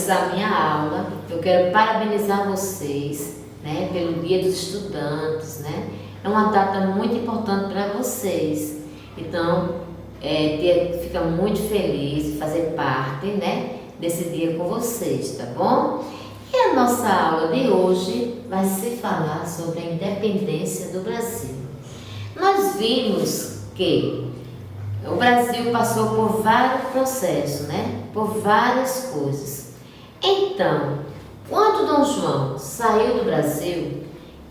começar a minha aula, eu quero parabenizar vocês, né, pelo Dia dos Estudantes, né? É uma data muito importante para vocês. Então, fica muito feliz de fazer parte, né, desse dia com vocês, tá bom? E a nossa aula de hoje vai se falar sobre a independência do Brasil. Nós vimos que o Brasil passou por vários processos, né? Por várias coisas. Então, quando Dom João saiu do Brasil,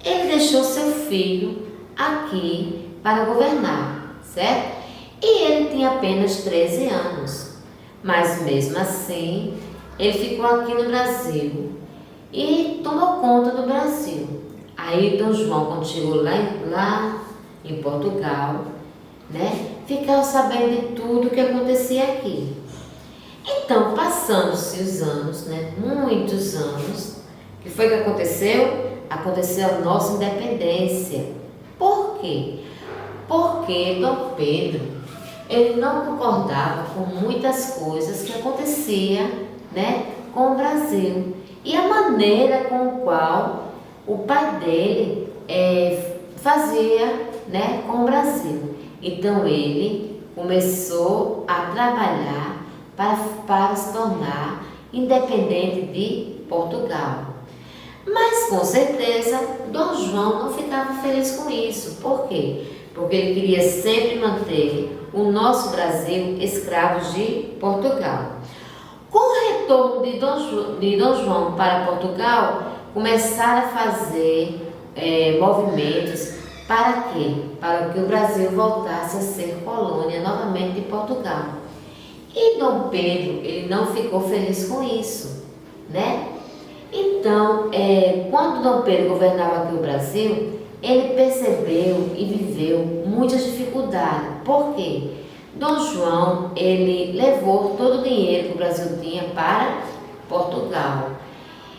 ele deixou seu filho aqui para governar, certo? E ele tinha apenas 13 anos. Mas mesmo assim, ele ficou aqui no Brasil e tomou conta do Brasil. Aí Dom João, quando chegou lá em Portugal, né, ficava sabendo de tudo que acontecia aqui. Então, passando-se os anos, né, muitos anos, o que foi que aconteceu? Aconteceu a nossa independência. Por quê? Porque Dom Pedro, ele não concordava com muitas coisas que aconteciam, né, com o Brasil. E a maneira com a qual o pai dele fazia, né, com o Brasil. Então ele começou a trabalhar para se tornar independente de Portugal. Mas com certeza Dom João não ficava feliz com isso. Por quê? Porque ele queria sempre manter o nosso Brasil escravo de Portugal. Com o retorno de Dom João para Portugal, começaram a fazer movimentos. Para quê? Para que o Brasil voltasse a ser colônia novamente de Portugal. E Dom Pedro, ele não ficou feliz com isso, né? Então, quando Dom Pedro governava aqui o Brasil, ele percebeu e viveu muitas dificuldades. Por quê? Dom João, ele levou todo o dinheiro que o Brasil tinha para Portugal.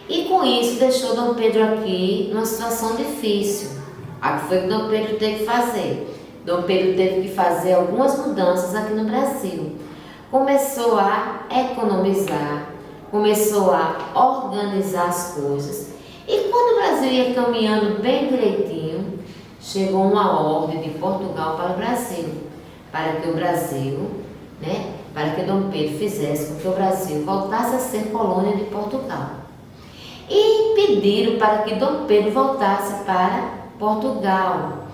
E com isso deixou Dom Pedro aqui numa situação difícil. A que foi que Dom Pedro teve que fazer? Dom Pedro teve que fazer algumas mudanças aqui no Brasil. Começou a economizar, começou a organizar as coisas. E quando o Brasil ia caminhando bem direitinho, chegou uma ordem de Portugal para o Brasil, para que o Brasil, né, para que Dom Pedro fizesse com que o Brasil voltasse a ser colônia de Portugal. E pediram para que Dom Pedro voltasse para Portugal.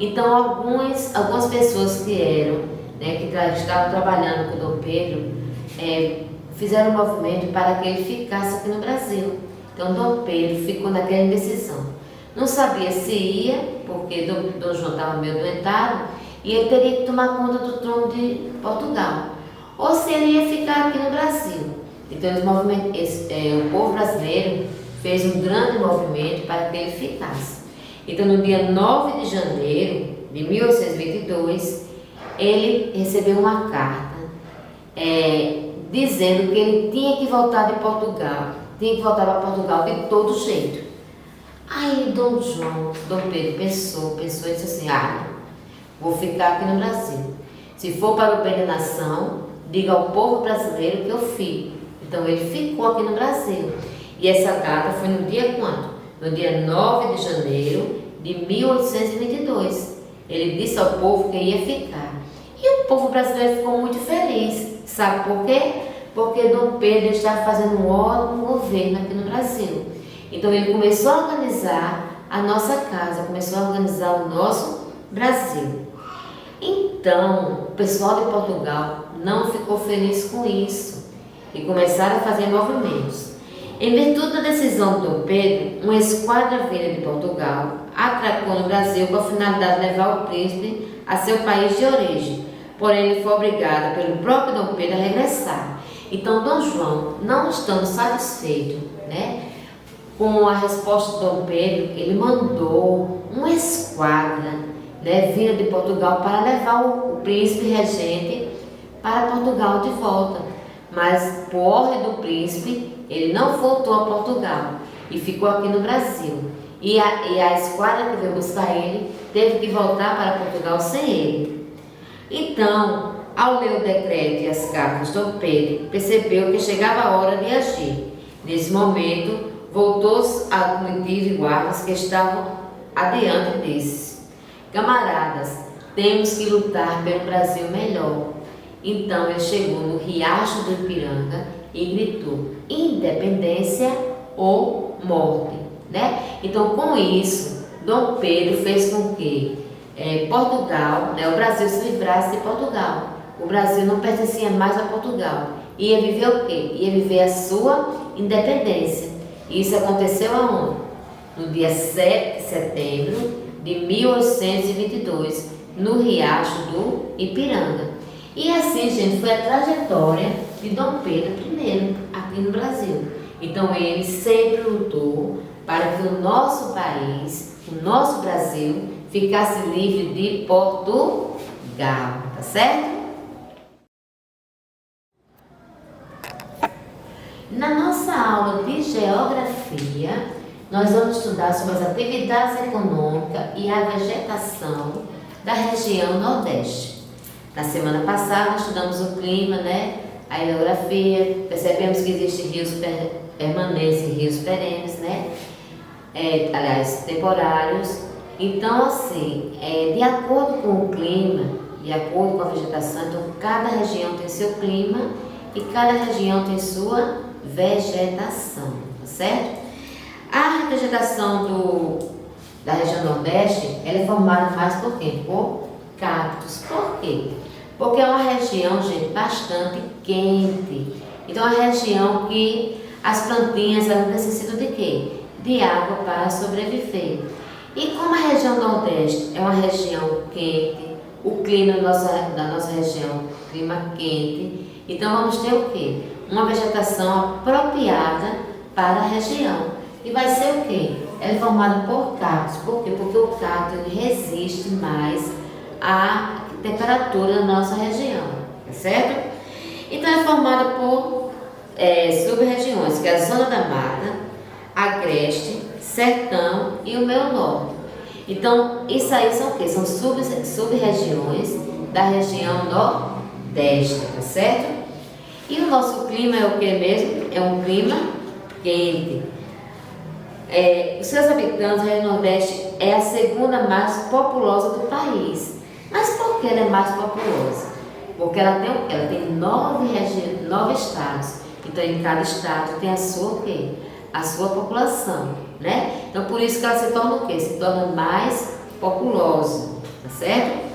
Então algumas pessoas que eram, né, que estavam trabalhando com Dom Pedro, fizeram um movimento para que ele ficasse aqui no Brasil. Então Dom Pedro ficou naquela indecisão. Não sabia se ia, porque Dom João estava meio doentado, e ele teria que tomar conta do trono de Portugal, ou se ele ia ficar aqui no Brasil. Então o povo brasileiro fez um grande movimento para que ele ficasse. Então, no dia 9 de janeiro de 1822, ele recebeu uma carta dizendo que ele tinha que voltar de Portugal, tinha que voltar para Portugal de todo jeito. Aí Dom Pedro pensou e disse assim: vou ficar aqui no Brasil. Se for para o bem da nação, diga ao povo brasileiro que eu fico. Então, ele ficou aqui no Brasil. E essa data foi no dia quando? No dia 9 de janeiro de 1822. Ele disse ao povo que ia ficar. E o povo brasileiro ficou muito feliz. Sabe por quê? Porque Dom Pedro estava fazendo um ótimo governo aqui no Brasil. Então ele começou a organizar a nossa casa, começou a organizar o nosso Brasil. Então o pessoal de Portugal não ficou feliz com isso e começaram a fazer movimentos. Em virtude da decisão de Dom Pedro, uma esquadra vinda de Portugal atracou no Brasil com a finalidade de levar o príncipe a seu país de origem. Porém, ele foi obrigado pelo próprio Dom Pedro a regressar. Então, Dom João, não estando satisfeito, né, com a resposta de Dom Pedro, ele mandou uma esquadra, né, vinda de Portugal para levar o príncipe regente para Portugal de volta. Mas, por ordem do príncipe, ele não voltou a Portugal e ficou aqui no Brasil. E a esquadra que veio buscar ele teve que voltar para Portugal sem ele. Então, ao ler o decreto e as cartas de Dom Pedro, percebeu que chegava a hora de agir. Nesse momento, voltou-se ao cultivo e guardas que estavam adiante desses. Camaradas, temos que lutar pelo Brasil melhor. Então ele chegou no riacho do Ipiranga e gritou: independência ou morte, né? Então com isso, Dom Pedro fez com que Portugal, né, o Brasil se livrasse de Portugal. O Brasil não pertencia mais a Portugal. Ia viver o quê? Ia viver a sua independência. E isso aconteceu aonde? No dia 7 de setembro de 1822, no riacho do Ipiranga. E assim, gente, foi a trajetória de Dom Pedro I aqui no Brasil. Então ele sempre lutou para que o nosso país, o nosso Brasil, ficasse livre de Portugal, tá certo? Na nossa aula de geografia, nós vamos estudar sobre as atividades econômicas e a vegetação da região Nordeste. Na semana passada, estudamos o clima, né? A hidrografia, percebemos que existem rios permanentes e rios perenes, né? Aliás, temporários. Então, assim, de acordo com o clima, de acordo com a vegetação, então cada região tem seu clima e cada região tem sua vegetação, tá certo? A vegetação da região Nordeste, ela é formada mais por quê? Por cactos. Por quê? Porque é uma região, gente, bastante quente. Então, é uma região que as plantinhas elas necessitam de quê? De água para sobreviver. E como a região Nordeste é uma região quente, o clima da nossa região, clima quente, então vamos ter o quê? Uma vegetação apropriada para a região. E vai ser o quê? Ela é formada por cactos. Por quê? Porque o cacto ele resiste mais à temperatura da nossa região, tá certo? Então é formada por sub-regiões, que é a zona da mata, agreste, sertão e o meio norte. Então, isso aí são o quê? São sub-regiões da região Nordeste, tá certo? E o nosso clima é o que mesmo? É um clima quente. Os seus habitantes, a região Nordeste é a segunda mais populosa do país. Mas por que ela é mais populosa? Porque ela tem 9 estados. Então, em cada estado tem a sua o quê? A sua população, né? Então, por isso que ela se torna o quê? Se torna mais populosa, tá certo?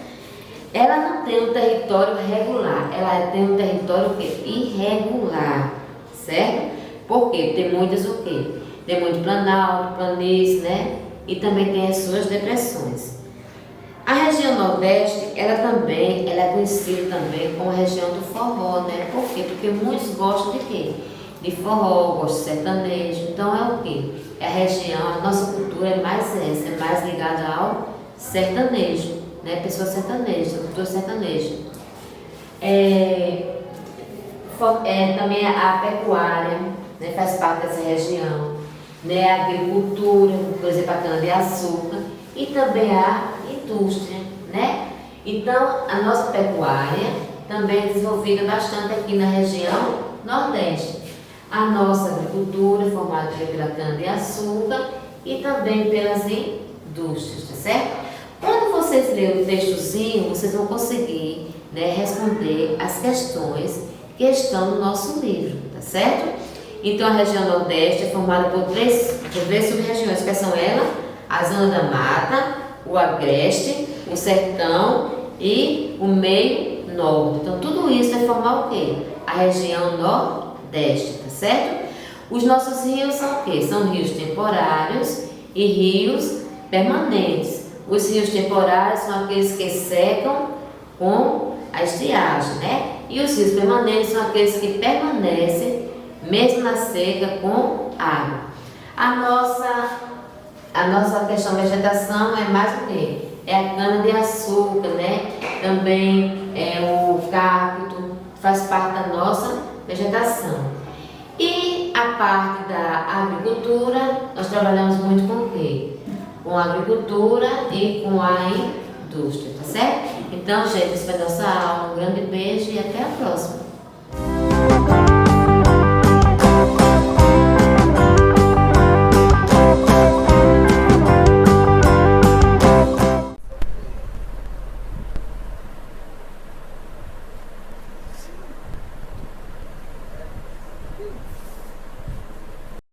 Ela não tem um território regular, ela tem um território o quê? Irregular, certo? Por quê? Tem muitas o quê? Tem muito planalto, planície, né? E também tem as suas depressões. A região Nordeste, ela é conhecida também como a região do forró, né? Por quê? Porque muitos gostam de quê? De forró, gostam de sertanejo. Então é o quê? É a região, a nossa cultura é mais essa, é mais ligada ao sertanejo, né? Pessoa sertaneja, cultura sertaneja. Também a pecuária, né? Faz parte dessa região, né? A agricultura, por exemplo, a cana-de-açúcar e também a indústria, né? Então, a nossa pecuária também é desenvolvida bastante aqui na região Nordeste. A nossa agricultura é formada pela cana-de-açúcar e também pelas indústrias, tá certo? Quando vocês lerem o textozinho, vocês vão conseguir, né, responder as questões que estão no nosso livro, tá certo? Então, a região Nordeste é formada por três sub-regiões, que são elas: a zona da mata, o agreste, o sertão e o meio norte. Então, tudo isso vai formar o quê? A região Nordeste, tá certo? Os nossos rios são o quê? São rios temporários e rios permanentes. Os rios temporários são aqueles que secam com a estiagem, né? E os rios permanentes são aqueles que permanecem mesmo na seca com água. A nossa questão de vegetação é mais o quê? É a cana-de-açúcar, né? Também é o cacto, faz parte da nossa vegetação. E a parte da agricultura, nós trabalhamos muito com o quê? Com a agricultura e com a indústria, tá certo? Então, gente, essa foi a nossa aula. Um grande beijo e até a próxima.